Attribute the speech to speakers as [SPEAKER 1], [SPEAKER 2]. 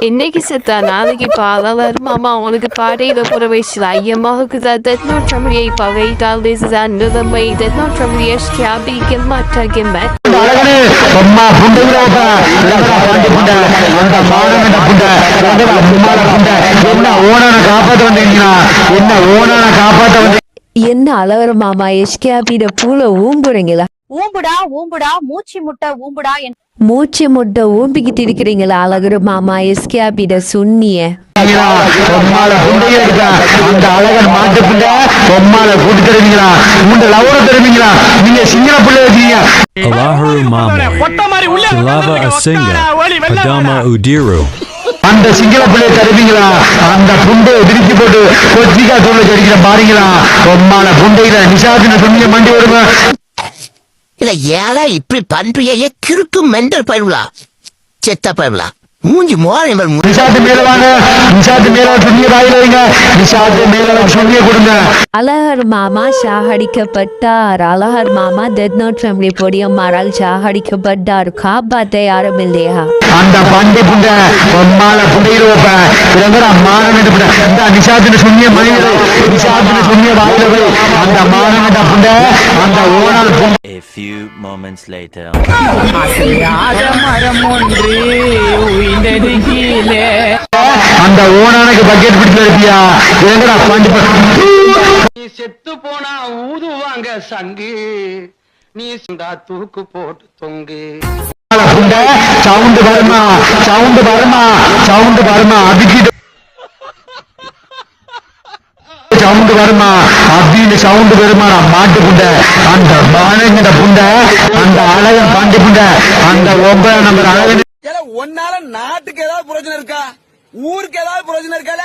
[SPEAKER 1] இன்னைக்கு செத்தா நாளைக்கு பாதா வருமாமா உனக்கு பாடையில போற வயசுல ஐயம்மாவுக்கு தத்னோற்றமுடியை பகைத்தால் this is another way தத்னோற்றமுடிய ஸ்கியாபி கிம்மட்ட கிம்மட்
[SPEAKER 2] அழகனே அம்மா புண்டையோட பாண்டி புண்டை அந்த மானன புண்டை அம்மால புண்டை என்ன ஓனான காப்பாத்த வந்தீங்களா என்ன ஓனான காப்பாத்த வந்தீங்க
[SPEAKER 3] என்ன அலவர மாமா எஸ்கேபிட பூல ஊம்புறீங்களா?
[SPEAKER 4] ஊம்புடா ஊம்புடா மூச்சு முட்டை ஊம்புடா.
[SPEAKER 3] மூச்சு முட்டை ஊம்பிக்கிட்டு இருக்கிறீங்களா அழகர மாமா எஸ்கேபிட சுண்ணிய
[SPEAKER 2] பொம்மால புண்டைய இருக்கா அந்த அழகன் மாட்டு புண்டை பொம்மால கூட்டு தருவீங்களா உண்ட லவர தருவீங்களா நீங்க சிங்கள பிள்ளை வச்சீங்க
[SPEAKER 5] Alahuru Mama, Kilava Asinga, Adama Udiru.
[SPEAKER 2] அந்த சிங்கள பிள்ளைய தருவீங்களா அந்த புண்டை விரிச்சு போட்டு கொச்சிக்கா தூள் கடிக்கிற பாருங்களா பொம்மால புண்டையில நிஷாத்தின சொன்னிய மண்டி வருமா
[SPEAKER 6] இல்ல ஏழா இப்படி பண்றியே கிறுக்கு மெண்டல் பயிர்களா செத்த பயிர்களா மூஞ்சி மோரம்
[SPEAKER 2] நிஷாத்து மேல வாங்க நிஷாத்து மேல சொன்னிய வாயில வைங்க நிஷாத்து மேல சொன்னிய கொடுங்க
[SPEAKER 3] அழகர் மாமா சாகடிக்கப்பட்டார். அழகர் மாமா தெத்னோற்றமுடி பொடியம்மாரால் சாகடிக்கப்பட்டார். காப்பாற்ற யாரும் இல்லையா?
[SPEAKER 2] அந்த பண்டி புண்டை பொம்மால புண்டையில வைப்பேன் இறங்குற மானநட புண்டை இந்த நிஷாத்தின சொன்னிய மனித நிஷாத்தின சொன்னிய வாயில வை அந்த மானநட புண்டை அந்த ஓனால் புண்டை.
[SPEAKER 7] A few moments later.
[SPEAKER 2] அந்த ஓனானுக்கு பக்கெட் பிடிச்சு இருப்பியா இறங்குற பண்டி
[SPEAKER 8] நீ செத்து போனா ஊதுவாங்க சங்கு நீ தூக்கு போட்டு தொங்கு
[SPEAKER 2] சவுண்ட் வருமா சவுண்ட் வருமா சவுண்ட் வருமா அதுக்கிட்ட சவுண்ட் வருமா அப்படின்னு சவுண்ட் வருமா மாட்டு புண்டை அந்த மானங்கிற புண்டை அந்த அழகன் பாண்டி புண்டை அந்த 9 நம்பர் அழகன்
[SPEAKER 8] ஒன்னால நாட்டுக்கு ஏதாவது பிரச்சனை இருக்கா ஊருக்கு ஏதாவது பிரச்சனை இருக்கால